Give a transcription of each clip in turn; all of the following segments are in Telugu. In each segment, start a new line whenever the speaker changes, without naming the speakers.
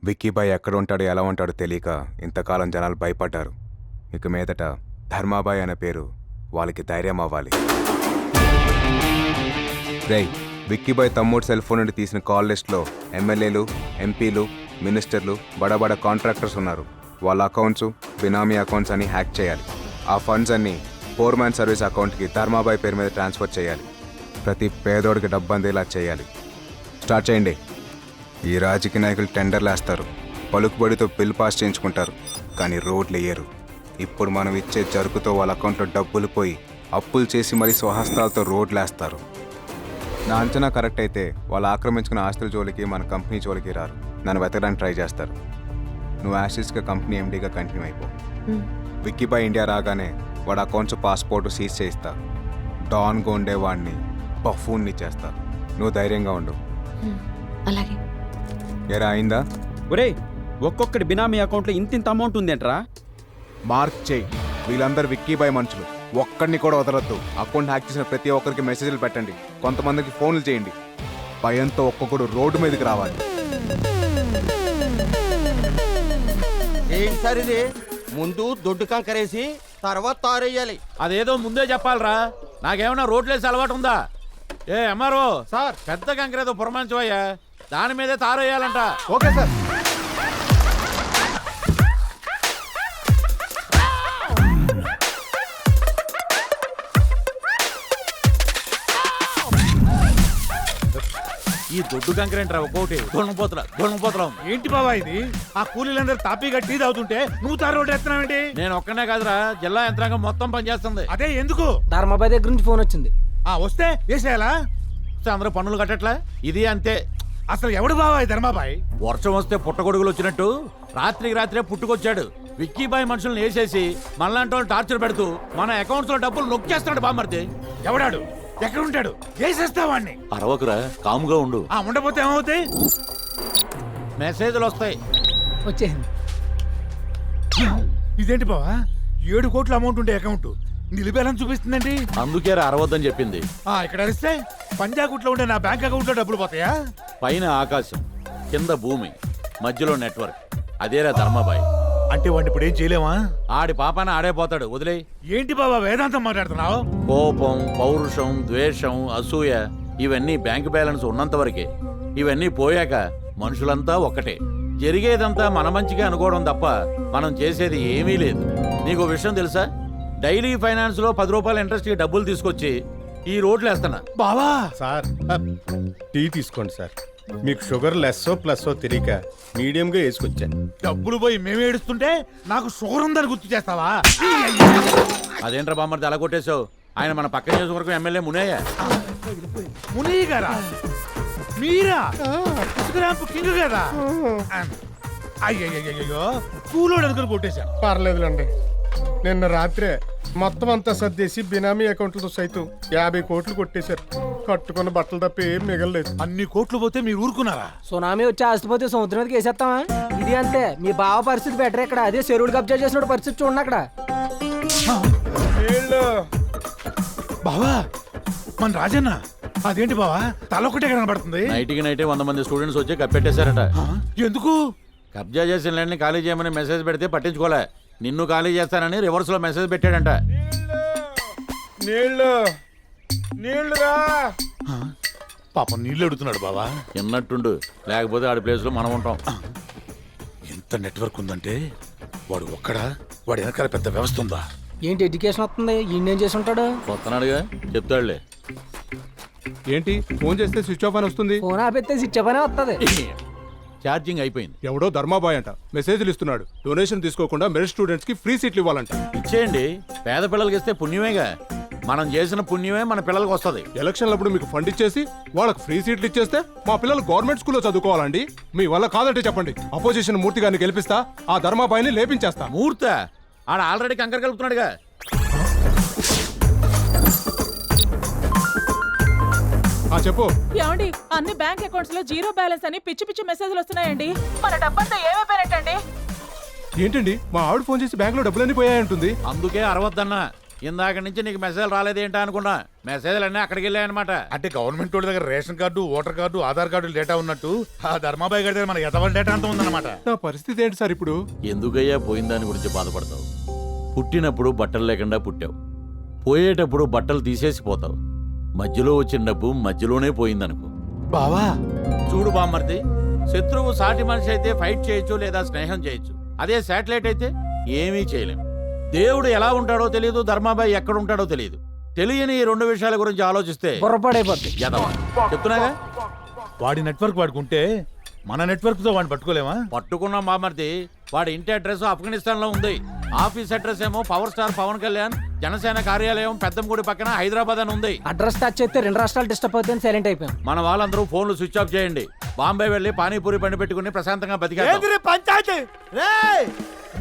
విక్కీబాయ్ ఎక్కడ ఉంటాడో ఎలా ఉంటాడో తెలియక ఇంతకాలం జనాలు భయపడ్డారు. ఇక మీదట ధర్మాబాయ్ అనే పేరు వాళ్ళకి ధైర్యం అవ్వాలి. రేయ్, విక్కీబాయ్ తమ్ముడు సెల్ ఫోన్ నుండి తీసిన కాల్ లిస్ట్లో ఎమ్మెల్యేలు, ఎంపీలు, మినిస్టర్లు, బడా కాంట్రాక్టర్స్ ఉన్నారు. వాళ్ళ అకౌంట్స్, బినామీ అకౌంట్స్ అన్ని హ్యాక్ చేయాలి. ఆ ఫండ్స్ అన్ని ఫోర్ మ్యాన్ సర్వీస్ అకౌంట్కి ధర్మాబాయ్ పేరు మీద ట్రాన్స్ఫర్ చేయాలి. ప్రతి పేదోడికి డబ్బు అందేలా చేయాలి. స్టార్ట్ చేయండి. ఈ రాజకీయ నాయకులు టెండర్లు వేస్తారు, పలుకుబడితో బిల్ పాస్ చేయించుకుంటారు, కానీ రోడ్లు వేయరు. ఇప్పుడు మనం ఇచ్చే జరుకుతో వాళ్ళ అకౌంట్లో డబ్బులు పోయి అప్పులు చేసి మరీ స్వహస్తాలతో రోడ్లు వేస్తారు. నా అంచనా కరెక్ట్ అయితే వాళ్ళు ఆక్రమించుకున్న ఆస్తుల జోలికి మన కంపెనీ జోలికి రారు. నన్ను వెతకడానికి ట్రై చేస్తారు. నువ్వు యాసిస్గా కంపెనీ ఎండీగా కంటిన్యూ అయిపో. విక్కీబాయ్ ఇండియా రాగానే వాడు అకౌంట్స్, పాస్పోర్ట్ సీజ్ చేయిస్తా. డాన్గా ఉండేవాడిని బఫూన్ని చేస్తా. నువ్వు ధైర్యంగా ఉండు.
అలాగే.
ఎరా అయిందా?
ఒరేయ్, ఒక్కొక్కటి బినామీ అకౌంట్లో ఇంత అమౌంట్ ఉందేంట్రా?
మార్క్ చేయి. వీళ్ళందరూ విక్కీబాయ్ మనుషులు. ఒక్కడిని కూడా వదలొద్దు. అకౌంట్ హ్యాక్ చేసిన ప్రతి ఒక్కరికి మెసేజ్లు పెట్టండి, కొంతమందికి ఫోన్లు చేయండి. భయంతో ఒక్కొక్కడు రోడ్డు మీదకి రావాలి.
ఏంటి సార్ ఇది? ముందు దొడ్డు కంకరేసి తర్వాత తారేయాలి.
అదేదో ముందే చెప్పాలరా. నాకేమన్నా రోడ్లేసి అలవాటు ఉందా? ఏ ఎంఆర్ఓ సార్, పెద్ద కంకరేదో పురమాంచవయ్యా, దాని మీదే తారేయాలంట.
Okay sir.
ఈ దొడ్డు కంకరేంట్రా ఒక్కోటి దొంగపోతలం.
ఏంటి బాబా ఇది? ఆ కూలీలందరూ తాపీగా టీ తాగుతుంటే నువ్వు తారు రోడ్డు ఎత్తున్నావేంటి?
నేను ఒక్కనే కాదురా, జిల్లా యంత్రాంగం మొత్తం పనిచేస్తుంది.
అదే ఎందుకు?
ధర్మాబాయ్ దగ్గర నుంచి ఫోన్ వచ్చింది.
వస్తే వేసేయాలా?
అందరూ పన్నులు కట్టట్లా? ఇది అంతే.
అసలు ఎవడు బాబాయ్ ధర్మాబాయ్?
వర్షం వస్తే పుట్టగొడుగులు వచ్చినట్టు రాత్రికి రాత్రే పుట్టుకొచ్చాడు. విక్కీబాయ్ మనుషులను వేసేసి మనలాంటి వాళ్ళు టార్చర్ పెడుతూ మన అకౌంట్స్ లో డబ్బులు నొక్కేస్తాడు బామ్మర్ది.
ఎవడాడు? ఎక్కడ ఉంటాడు? వేసేస్తావాడిని.
అరవకురా, కాముగా ఉండు.
ఉండపోతే ఏమవుతాయి?
మెసేజ్లు వస్తాయి.
వచ్చేసింది.
ఇదేంటి బావా, 7 కోట్ల అమౌంట్ ఉండే అకౌంట్ నిలిపేయాలని చూపిస్తుందండి.
అందుకే అరవద్దని చెప్పింది.
ఇక్కడ అరిస్తే పంజాగుట్లో ఉండే నా బ్యాంక్ అకౌంట్ లో డబ్బులు పోతాయా?
పైన ఆకాశం, కింద భూమి, మధ్యలో నెట్వర్క్. అదేరా ధర్మాబాయ్
అంటే వాడిని ఇప్పుడు ఏం చేయలేమా?
ఆడి పాపాన ఆడే పోతాడు, వదిలే.
ఏంటి బాబా వేదాంతం మాట్లాడుతున్నావు?
కోపం, పౌరుషం, ద్వేషం, అసూయ ఇవన్నీ బ్యాంక్ బ్యాలెన్స్ ఉన్నంత వరకే. ఇవన్నీ పోయాక మనుషులంతా ఒక్కటే. జరిగేదంతా మన మంచిగా అనుకోవడం తప్ప మనం చేసేది ఏమీ లేదు. నీకు విషయం తెలుసా? డైలీ ఫైనాన్స్ లో 10 రూపాయల ఇంట్రెస్ట్ కి డబ్బులు తీసుకొచ్చి ఈ రోడ్లు వేస్తున్నా.
బావా
సార్, టీ తీసుకోండి సార్. మీకు షుగర్ లెస్సో ప్లస్సో తెలియక మీడియంగా వేసుకొచ్చాను.
డబ్బులు పోయి మేము ఏడుస్తుంటే నాకు షుగర్ ఉందని గుర్తు చేస్తావా?
అదేంట్రా బామ్మర్ది అలా కొట్టేశావు? ఆయన మన పక్క నియోజకవర్గం ఎమ్మెల్యే మునయ్య.
మునయ్య గారా? మీరా ఇసుకరాంపు కింగ్ కదా? అయ్యయ్యో, కూలోడు అనుకుని కొట్టేశాను.
పర్లేదులండి. నిన్న రాత్రే మొత్తం అంతా సర్దేసి బినామీ అకౌంట్లతో సైతం 50 కోట్లు కొట్టేశారు. కట్టుకున్న బట్టలు తప్ప ఏం మిగలలేదు.
అన్ని కోట్లు పోతే మీరు ఊరుకున్నారా?
సునామీ వచ్చి ఆస్తిపోతే సముద్రం మీదకి వేసేస్తామా? ఇది అంతే. మీ బావ పరిస్థితి బెటర్ ఇక్కడ. అదే చెరువులు కబ్జా చేసిన పరిస్థితి చూడండి అక్కడ.
బావా మన రాజన్న అదేంటి బావా తలొక్కటే కనబడుతుంది?
నైట్కి నైటే 100 మంది స్టూడెంట్స్ వచ్చి కప్పెట్టేశారట.
ఎందుకు?
కబ్జా చేసిన ల్యాండ్ని ఖాళీ చేయమని మెసేజ్ పెడితే పట్టించుకోలే. నిన్ను ఖాళీ చేస్తానని రివర్స్ లో మెసేజ్ పెట్టాడంట.
పాపం నీళ్ళు అడుగుతున్నాడు బావా.
ఎన్నట్టుండు, లేకపోతే ఆడి ప్లేస్ లో మనం ఉంటాం.
ఎంత నెట్వర్క్ ఉందంటే వాడు ఒక్కడా? వాడి వెనకాల పెద్ద వ్యవస్థ ఉందా?
ఏంటి ఎడ్యుకేషన్ వస్తుంది? ఈయనేం చేసి ఉంటాడు?
కొత్తనాడుగా చెప్తాడులే.
ఏంటి ఫోన్ చేస్తే స్విచ్ ఆఫ్ అని వస్తుంది?
ఫోన్ ఆపెత్తే ఇచ్చపనే వస్తుంది.
ఛార్జింగ్ అయిపోయింది.
ఎవడో ధర్మాబాయ్ అంట మెసేజ్లు ఇస్తున్నాడు. డొనేషన్ తీసుకోకుండా మెరిట్ స్టూడెంట్స్ కి ఫ్రీ సీట్లు ఇవ్వాలంట.
ఇచ్చేయండి, పేద పిల్లలకి ఇస్తే పుణ్యమేగా. మనం చేసిన పుణ్యమే మన పిల్లలకు వస్తుంది.
ఎలక్షన్లప్పుడు మీకు ఫండ్ ఇచ్చేసి వాళ్ళకి ఫ్రీ సీట్లు ఇచ్చేస్తే మా పిల్లలు గవర్నమెంట్ స్కూల్లో చదువుకోవాలండి. మీ వల్ల కాదంటే చెప్పండి. అపోజిషన్ మూర్తి గారిని గెలిపిస్తా, ఆ ధర్మాబాయిని లేపించేస్తా.
మూర్త ఆడ ఆల్రెడీ కంకర కలుపుతున్నాడుగా.
చెప్పు.
ఏమండి, అన్ని బ్యాంక్ అకౌంట్స్ లో 0 బ్యాలెన్స్ అని పిచ్చి పిచ్చి మెసేజ్లు వస్తున్నాయండి. మన డబ్బంతా ఏమైపోయినట్టండి?
ఏంటండి మా ఆవిడ ఫోన్ చేసి బ్యాంక్ లో డబ్బులన్నీ పోయాయంటుంది.
అందుకే అరవద్దన్నా. ఇందాక నుంచి నీకు మెసేజ్ రాలేదేంటా అనుకున్నా మెసేజ్లు అన్నీ అక్కడికి వెళ్ళాయన్నమాట.
అంటే గవర్నమెంట్ వాళ్ళ దగ్గర ration card, voter card, Aadhaar card data ఉన్నట్టు ఆ ధర్మాబాయి గారి దగ్గర మన ఎదవల డేటా అంతా ఉందన్నమాట.
నా పరిస్థితి ఏంటి సార్ ఇప్పుడు?
ఎందుకయ్యా పోయిన దాని గురించి బాధపడతావు? పుట్టినప్పుడు బట్టలు లేకుండా పుట్టావు, పోయేటప్పుడు బట్టలు తీసేసి పోతావు. మధ్యలో వచ్చిన డబ్బు మధ్యలోనే పోయిందనుకో.
బావా
చూడు బామ్మర్ది, శత్రువు సాటి మనిషి అయితే ఫైట్ చేయొచ్చు లేదా స్నేహం చేయొచ్చు. అదే శాటిలైట్ అయితే ఏమీ చేయలేం. దేవుడు ఎలా ఉంటాడో తెలియదు, ధర్మాబాయి ఎక్కడ ఉంటాడో తెలియదు. తెలియని ఈ రెండు విషయాల గురించి ఆలోచిస్తే
బుర్రపాడైపోద్ది.
ఎదవా. చెప్తున్నాగా,
వాడి నెట్వర్క్ వాడుకుంటే మన నెట్వర్క్ తో వాడిని పట్టుకోలేమా?
పట్టుకున్నాం బామ్మర్ది. వాడి ఇంటి అడ్రస్ ఆఫ్ఘనిస్తాన్ లో ఉంది, ఆఫీస్ అడ్రస్ ఏమో పవర్ స్టార్ పవన్ కళ్యాణ్ జనసేన కార్యాలయం పెద్దంగుడి పక్కన హైదరాబాద్ అని ఉంది.
అడ్రస్ టచ్ చేస్తే 2 రాష్ట్రాలు డిస్టర్బ్ అవుతుంది, సైలెంట్ అయిపోయాం.
మన వాళ్ళందరూ ఫోన్లు స్విచ్ ఆఫ్ చేయండి. బాంబే వెళ్లి పానీపూరి బండి పెట్టుకుని ప్రశాంతంగా బతికేద్దాం.
ఏంది పంచాయతీ రే?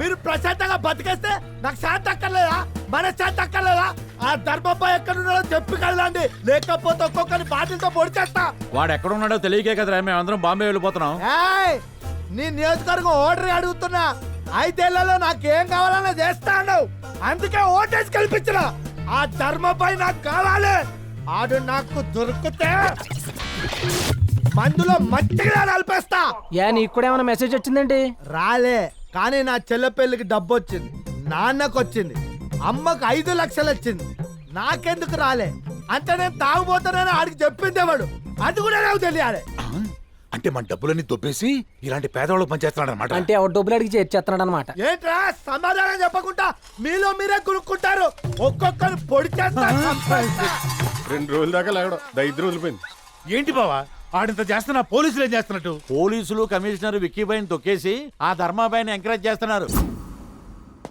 మీరు ప్రశాంతంగా బతికేస్తే నాకు శాంతి అక్కర్లేదా? మన శాంతి అక్కర్లేదా? ఆ ధర్మబాయ్ ఎక్కడున్నాడో చెప్పగలండి, లేకపోతే ఒక్కొక్కరి బాటిల్తో పొడి చేస్తా.
వాడు ఎక్కడ ఉన్నాడో తెలియకే కదరా మేమందరం బాంబే వెళ్ళిపోతున్నాం.
ఏయ్, నీ నియోజకవర్గం ఓటర్ అడుగుతున్నా. 5 ఏళ్లలో నాకేం కావాలన్నా చేస్తాను, అందుకే ఓటేసి కల్పించిన. ఆ ధర్మబాయ్ నాకు కావాలి. ఆడు నాకు దొరికితే మందులో మట్టిగా నలిపేస్తా.
నీకు కూడా ఏమైనా మెసేజ్ వచ్చిందండి?
రాలే, కానీ నా చెల్ల పెళ్లికి డబ్బు వచ్చింది, నాన్నకు వచ్చింది, అమ్మకు 5 లక్షలు వచ్చింది. నాకెందుకు రాలే అంటే నేను తాగుపోతానని ఆడికి చెప్పిందేవాడు, అది కూడా నాకు తెలియాలి.
అంటే మన డబ్బులన్నీ దొబ్బేసి ఇలాంటి పేదవాళ్ళకి పనిచేస్తున్నాడు అనమాట.
అంటే ఎవరు డబ్బులు అడిగి చేస్తున్నాడు అనమాట.
ఏంట్రా సమాధానం చెప్పకుండా మీలో మీరే కొనుక్కుంటారు? ఒక్కొక్కరు పొడి చేస్తా.
2 రోజుల దాకా లేవడం దరిద్రం వదిలిపోయింది.
ఏంటి బావా ఆడింత చేస్తున్నా, పోలీసులు ఏం చేస్తున్నట్టు?
పోలీసులు కమిషనర్ విక్కీబాయిని తొక్కేసి ఆ ధర్మాబాయిని ఎంకరేజ్ చేస్తున్నారు.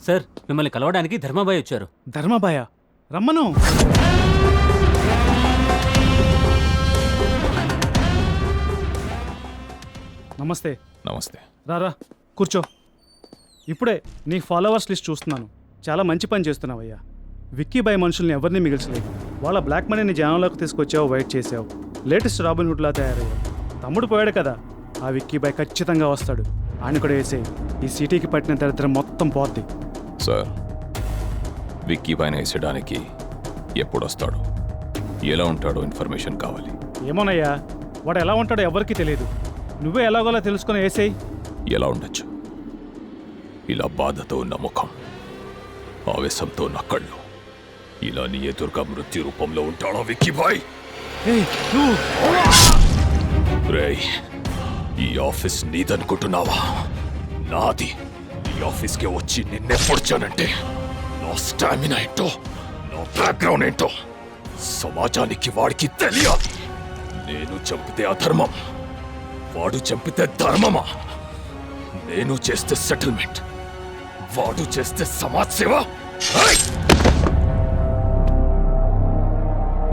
సార్, మిమ్మల్ని కలవడానికి ధర్మాబాయి వచ్చారు.
ధర్మాబాయ రమ్మను. నమస్తే.
నమస్తే.
రారా కూర్చో. ఇప్పుడే నీ ఫాలోవర్స్ లిస్ట్ చూస్తున్నాను. చాలా మంచి పని చేస్తున్నావయ్యా. విక్కీబాయ్ మనుషుల్ని ఎవరిని మిగిల్చలేదు. వాళ్ళ బ్లాక్ మనీని జనంలోకి తీసుకొచ్చావు, వైట్ చేసావు. లేటెస్ట్ రాబిన్ హుడ్లా తయారయ్యావు. తమ్ముడు పోయాడు కదా, ఆ విక్కీబాయ్ ఖచ్చితంగా వస్తాడు. ఆయన కూడా వేసే ఈ సిటీకి పట్టిన దరిద్రం మొత్తం పోద్ది.
సార్, విక్కీ పైన వేసడానికి ఎప్పుడొస్తాడు, ఎలా ఉంటాడో ఇన్ఫర్మేషన్ కావాలి.
ఏమోనయ్యా, వాడు ఎలా ఉంటాడో ఎవరికీ తెలియదు. నువ్వే ఎలాగోలా తెలుసుకుని వేసేయి.
ఎలా ఉండొచ్చు? ఇలా బాధతో ఉన్న ముఖం, ఆవేశంతో ఉన్న కళ్ళు, ఇలా నీ ఎదురుగా మృత్యు రూపంలో ఉంటాడో విక్కీ బాయ్? రేయ్, ఈ ఆఫీస్ నీదనుకుంటున్నావా? నాది. ఈ ఆఫీస్కి వచ్చి నిన్నే పొడిచానంటే నా స్టామినా ఏంటో, నా బ్యాక్గ్రౌండ్ ఏంటో సమాజానికి వాడికి తెలియాలి. నేను చంపితే అధర్మం, వాడు చంపితే ధర్మమా? నేను చేస్తే సెటిల్మెంట్, వాడు చేస్తే సమాజ్ సేవ.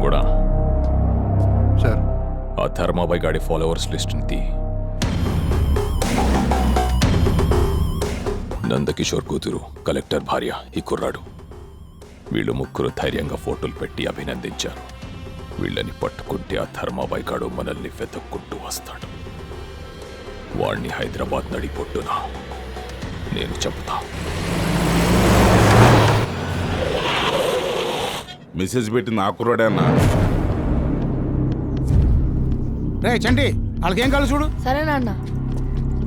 కూడా
సార్,
ఆ ధర్మాబాయ్ గాడి ఫాలోవర్స్ లిస్ట్ తీ. నందకిషోర్ కూతురు, కలెక్టర్ భార్య ఈ కుర్రాడు, వీళ్ళు ముగ్గురు ధైర్యంగా ఫోటోలు పెట్టి అభినందించారు. వీళ్ళని పట్టుకుంటే ఆ ధర్మాబాయ్ గాడు మనల్ని వెతుక్కుంటూ వస్తాడు. వాణ్ణి హైదరాబాద్ నడిపొట్టున నేను చెప్తా.
మెసేజ్ పెట్టింది ఆ కుర్రాడే అన్నా.
రే చండి, వాళ్ళకేం కావాలి చూడు.
సరేనా అన్న.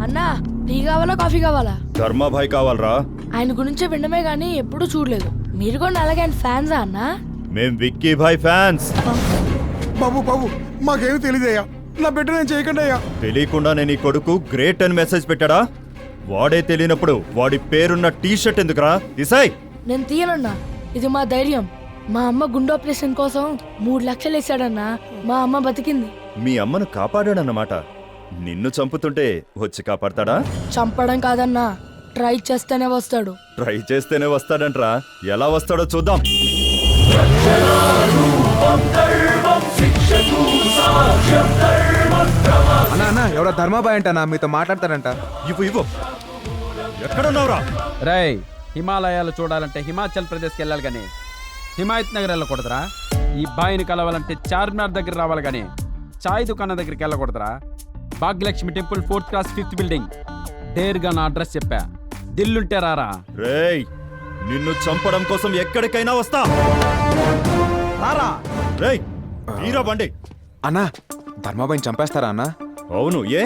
అన్నా, టీ కావాలా కాఫీ కావాలా?
ధర్మాభాయ్ కావాలరా.
ఆయన గురించే వినమే గానీ ఎప్పుడూ చూడలేదు. మీరు కూడా అలాగే ఆయన ఫ్యాన్సా అన్నా?
మేం విక్కీ భాయ్ ఫ్యాన్స్.
బాబు బాబు, మాకేమీ తెలియదయ్యా. నా బిడ్డ నేను చేయకుండా అయ్యా.
తెలియకుండా నేను ఈ కొడుకు గ్రేట్ అని మెసేజ్ పెట్టాడా? వాడే తెలియనప్పుడు వాడి పేరున్న టీ షర్ట్ ఎందుకురా? తీసాయ్.
నేను తీయనన్నా, ఇది మా ధైర్యం. మా అమ్మ గుండె ఆపరేషన్ కోసం 3 లక్షలు వేసాడన్నా. మా అమ్మ బతికింది.
మీ అమ్మను కాపాడాడన్నమాట. నిన్ను చంపుతుంటే వచ్చి కాపాడతాడా?
చంపడం కాదన్నా, ట్రై చేస్తేనే వస్తాడు.
ట్రై చేస్తేనే వస్తాడంట్రా. ఎలా వస్తాడో చూద్దాం.
అన్నా ఎవరో ధర్మాబాయ్ అంటనా మీతో మాట్లాడతాడంట.
ఇవ్వు. ఎక్కడున్నావురా?
రేయ్, హిమాలయాలు చూడాలంటే హిమాచల్ ప్రదేశ్కి వెళ్ళాలి కానీ హిమాయత్ నగర్ వెళ్ళకూడదురా. ఈ బాయిని కలవాలంటే చార్మినార్ దగ్గర రావాలి కానీ చాయ్ దుకాణం దగ్గరికి వెళ్ళకూడదురా. Bhagyalakshmi temple 4th class 5th building. డేర్గా నా అడ్రస్ చెప్పా, దిల్లుంటే రారా.
రేయ్, నిన్ను చంపడం కోసం ఎక్కడికైనా వస్తా.
రారా
రేయ్ వీరా బండి.
అన్నా ధర్మాబాయిని చంపేస్తారా అన్నా?
అవును, ఏ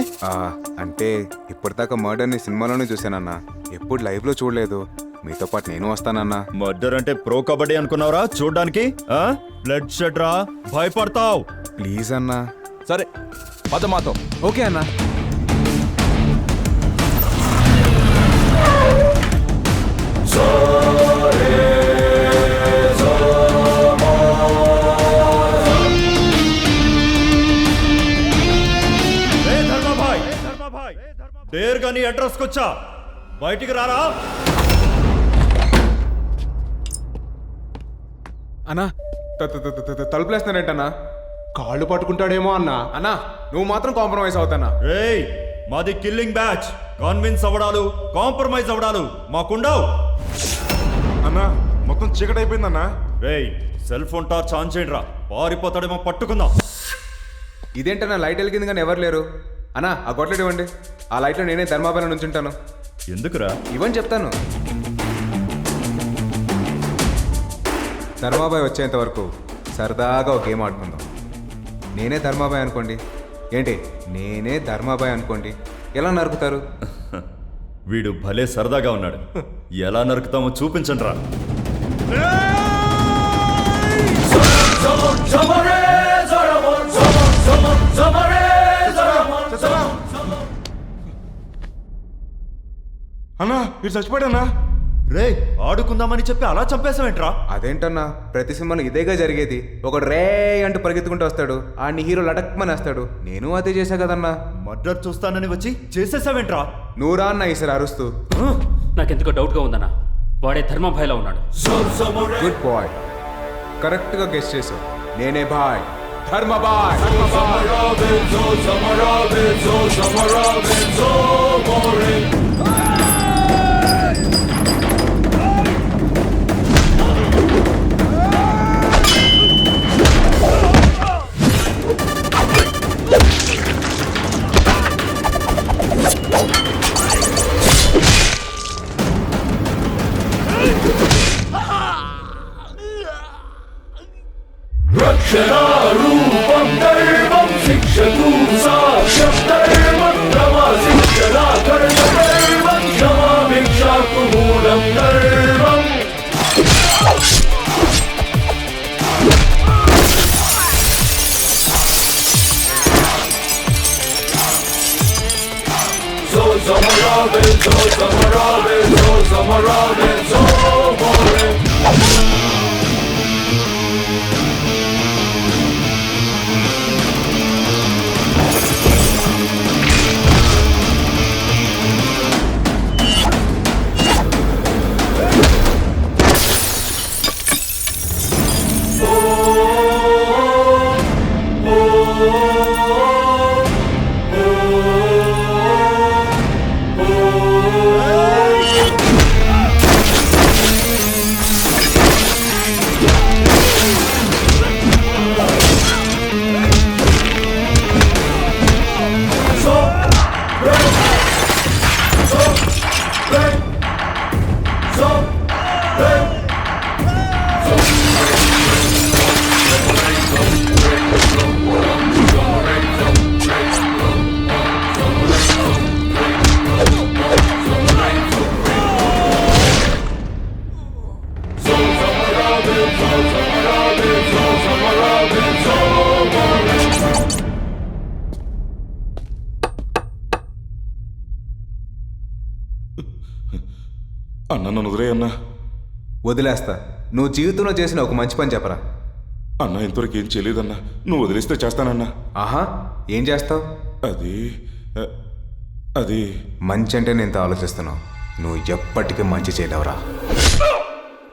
అంటే ఇప్పటిదాకా మర్డర్ని సినిమాలోనే చూశానన్నా, ఎప్పుడు లైవ్లో చూడలేదు. మీతో పాటు నేను వస్తానన్నా.
మర్డర్ అంటే ప్రో కబడ్డీ అనుకున్నావురా చూడ్డానికి? బ్లడ్ షెడ్ రా, భయపడతావు.
ప్లీజ్ అన్నా.
సరే పద మాతో.
ఓకే అన్నా.
డేర్గా నీ అడ్రస్ కొచ్చా, బయటికి రారా.
అన్నా తలుపులేస్తానంటన్నా.
కాళ్ళు పట్టుకుంటాడేమో అన్నా.
అన్నా నువ్వు మాత్రం కాంప్రమైజ్ అవుతానా?
రేయ్ మాది కిల్లింగ్ బ్యాచ్. కన్విన్స్ అవ్వడాలు, కాంప్రమైజ్ అవ్వడాలు మాకుండవు.
అన్నా మొత్తం చీకటి అయిపోయిందన్నా.
రేయ్ సెల్ ఫోన్ టార్చ్ ఆన్ చేయండి రా, పారిపోతాడేమో పట్టుకుందాం.
ఇదేంటన్నా లైట్ వెలిగింది కానీ ఎవరు లేరు. అన్నా ఆ గొట్లెట్ ఇవ్వండి, ఆ లైట్లో నేనే ధర్మాబాయిలో నుంచుంటాను.
ఎందుకురా?
ఇవ్వని చెప్తాను. ధర్మాబాయ్ వచ్చేంత వరకు సరదాగా ఒక గేమ్ ఆడుకుందాం. నేనే ధర్మాబాయ్ అనుకోండి. ఏంటి నేనే ధర్మాబాయ్ అనుకోండి, ఎలా నరుకుతారు?
వీడు భలే సరదాగా ఉన్నాడు. ఎలా నరుకుతామో చూపించండి రా.
అన్నా మీరు చచ్చిపోయాడన్నా.
రే ఆడుకుందామని చెప్పి అలా చంపేసావేంట్రా?
అదేంటన్నా ప్రతి సినిమాలో ఇదేగా జరిగేది. ఒకడు రే అంటూ పరిగెత్తుకుంటూ వస్తాడు, ఆడిని హీరో లటక్మని వేస్తాడు. నేను అదే చేశా కదన్నా.
మర్డర్ చూస్తానని వచ్చి చేసేసావేంట్రా?
నువ్వురా అన్న ఈసారి అరుస్తూ.
నాకెందుకో డౌట్గా ఉందన్న, వాడే ధర్మభాయ్లో ఉన్నాడు.
గుడ్ బాయ్, కరెక్ట్గా గెస్ చేసావు. నేనే బాయ్, ధర్మబాయ్.
రక్షణారూపం దైవం శిక్షతు సాక్ష్యం దైవం క్షమా శిక్షణా కర్మ దైవం క్షమా భిక్షాకు మూలం దైవం. So samarabe, so samarabe, so samarabe, so more.
అన్న నన్ను వదిలేయన్నా.
వదిలేస్తా. నువ్వు జీవితంలో చేసిన ఒక మంచి పని చెప్పరా.
అన్న ఇంతవరకు ఏం చేయలేదన్నా, నువ్వు వదిలేస్తే చేస్తానన్నా.
ఆహా, ఏం చేస్తావు?
అది
మంచి అంటే నేను ఆలోచిస్తున్నావు. నువ్వు ఎప్పటికీ మంచి చేయలేవురా.